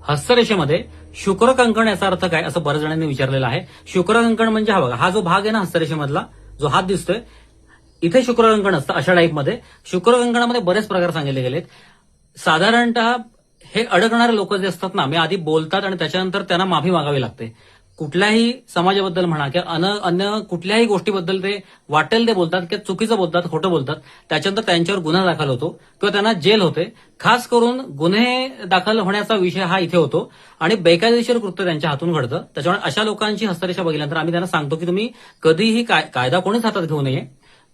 हस्तरेषेमध्ये शुक्रकंकण याचा अर्थ काय असं बऱ्याच जणांनी विचारलेलं आहे. शुक्रकंकण म्हणजे हा बघा, हा जो भाग आहे ना हस्तरेषेमधला, जो हात दिसतोय, इथे शुक्रकंकण असतं अशा टाईपमध्ये. शुक्रकंकणामध्ये बरेच प्रकार सांगितले गेलेत. साधारणतः हे अडकणारे लोक जे असतात ना, मी आधी बोलतात आणि त्याच्यानंतर त्यांना माफी मागावी लागते. कुठल्याही समाजाबद्दल म्हणा किंवा अन्य कुठल्याही गोष्टीबद्दल ते वाटेल ते बोलतात किंवा चुकीचं बोलतात, खोटं बोलतात. त्याच्यानंतर त्यांच्यावर गुन्हा दाखल होतो किंवा त्यांना जेल होते. खास करून गुन्हे दाखल होण्याचा विषय हा इथे होतो आणि बेकायदेशीर कृत्य त्यांच्या हातून घडतं. त्याच्यामुळे अशा लोकांची हस्तरेषा बघितल्यानंतर आम्ही त्यांना सांगतो की तुम्ही कधीही कायदा कोणीच हातात घेऊ नये,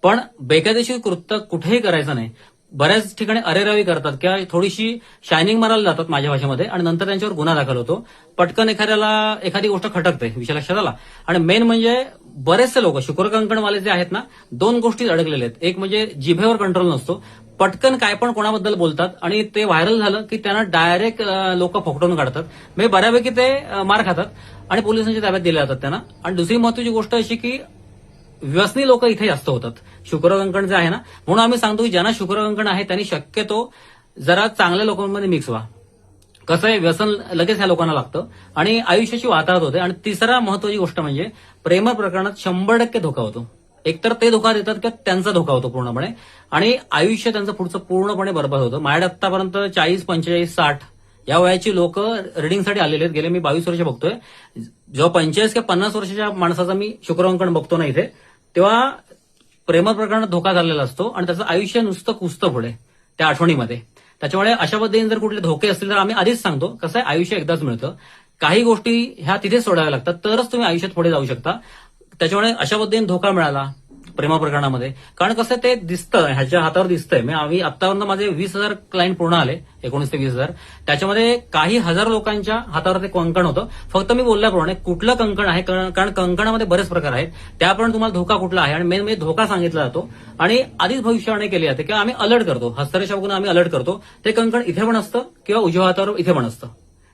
पण बेकायदेशीर कृत्य कुठेही करायचं नाही. बऱ्याच ठिकाणी अरेरावी करतात किंवा थोडीशी शायनिंग मारायला जातात माझ्या भाषेमध्ये आणि नंतर त्यांच्यावर गुन्हा दाखल होतो. पटकन एखादी गोष्ट खटकते, विषय लक्षात आला. आणि मेन म्हणजे बरेचसे लोक शुक्रकंकणवाले जे आहेत ना, दोन गोष्टीत अडकलेले आहेत. एक म्हणजे जिभेवर कंट्रोल नसतो, पटकन काय पण कोणाबद्दल बोलतात आणि ते व्हायरल झालं की त्यांना डायरेक्ट लोक फोकटून काढतात. म्हणजे बऱ्यापैकी ते मार खातात आणि पोलिसांच्या ताब्यात दिले जातात त्यांना. आणि दुसरी महत्वाची गोष्ट अशी की व्यसनी लोक इथे जास्त होतात. शुक्रकंकण जे आहे ना, म्हणून आम्ही सांगतो की ज्यांना शुक्रकंकण आहे त्यांनी शक्यतो जरा चांगल्या लोकांमध्ये मिक्स व्हा. कसं आहे, व्यसन लगेच ह्या लोकांना लागतं आणि आयुष्याची वाताहत होते. आणि तिसरा महत्वाची गोष्ट म्हणजे प्रेम प्रकरणात 100% धोका होतो. एकतर ते धोका देतात किंवा त्यांचा धोका होतो पूर्णपणे आणि आयुष्य त्यांचं पुढचं पूर्णपणे बरबाद होतं. माझ्याकडे आतापर्यंत 40, 45, 60 या वयाची लोक रिडिंगसाठी आलेले आहेत. गेले मी 22 वर्ष बघतोय. जेव्हा 45 किंवा 50 वर्षाच्या माणसाचा मी शुक्रकंकण बघतो ना इथे, तेव्हा प्रेम प्रकरणात धोका झालेला असतो आणि त्याचं आयुष्य नुसतं कुसतं पुढे त्या आठवणीमध्ये. त्याच्यामुळे अशा पद्धतीने जर कुठले धोके असतील तर आम्ही आधीच सांगतो, कसं आहे, आयुष्य एकदाच मिळतं. काही गोष्टी ह्या तिथेच सोडाव्या लागतात, तरच तुम्ही आयुष्यात पुढे जाऊ शकता. त्याच्यामुळे अशा पद्धतीने धोका मिळाला प्रेम प्रकरणामध्ये, कारण कसं ते दिसतं, ह्याच्या हातावर दिसतंय. मी आम्ही आतापर्यंत माझे 20,000 क्लायंट पूर्ण आले, 19 ते 20,000. त्याच्यामध्ये काही हजार लोकांच्या हातावर ते कंकण होतं. फक्त मी बोलल्याप्रमाणे कुठलं कंकण आहे, कारण कंकणामध्ये बरेच प्रकार आहेत, त्याप्रमाणे तुम्हाला धोका कुठला आहे आणि मेन म्हणजे धोका सांगितला जातो आणि आधीच भविष्यवाणी केली जाते किंवा आम्ही अलर्ट करतो. हस्तरेषा बघून आम्ही अलर्ट करतो. ते कंकण इथे पण असतं किंवा उजव्या हातावर इथे पण असतं.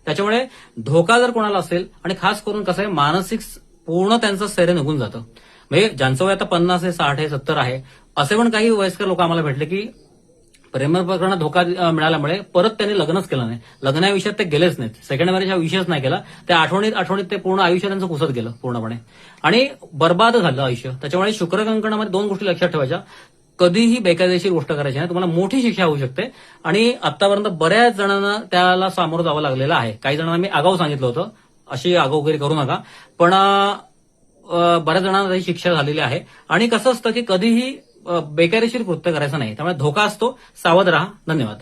त्याच्यामुळे धोका जर कोणाला असेल, आणि खास करून कसं आहे, मानसिक पूर्ण त्यांचं स्थैर्य निघून जातं. म्हणजे ज्यांचं वय आता 50 आहे, 60 आहे, 70 आहे, असे पण काही वयस्कर लोक आम्हाला भेटले की प्रेम प्रकरणात धोका मिळाल्यामुळे परत त्यांनी लग्नच केलं नाही. लग्न या विषयात ते गेलेच नाहीत. सेकंड मॅरेज हा विषयच नाही केला. त्या आठवणीत ते पूर्ण आयुष्य त्यांचं कुसत गेलं पूर्णपणे आणि बर्बाद झालं आयुष्य. त्याच्यामुळे शुक्रकंकणामध्ये दोन गोष्टी लक्षात ठेवायच्या. कधीही बेकायदेशीर गोष्ट करायची नाही, तुम्हाला मोठी शिक्षा होऊ शकते. आणि आतापर्यंत बऱ्याच जणांना त्याला सामोरं जावं लागलेलं आहे. काही जणांना मी आगाऊ सांगितलं होतं, अशी आगाऊगिरी करू नका, पण बऱ्याच जणांना त्याची शिक्षा झालेली आहे. आणि कसं असतं की कधीही बेकायदेशीर कृत्य करायचं नाही. त्यामुळे धोका असतो, सावध राहा. धन्यवाद.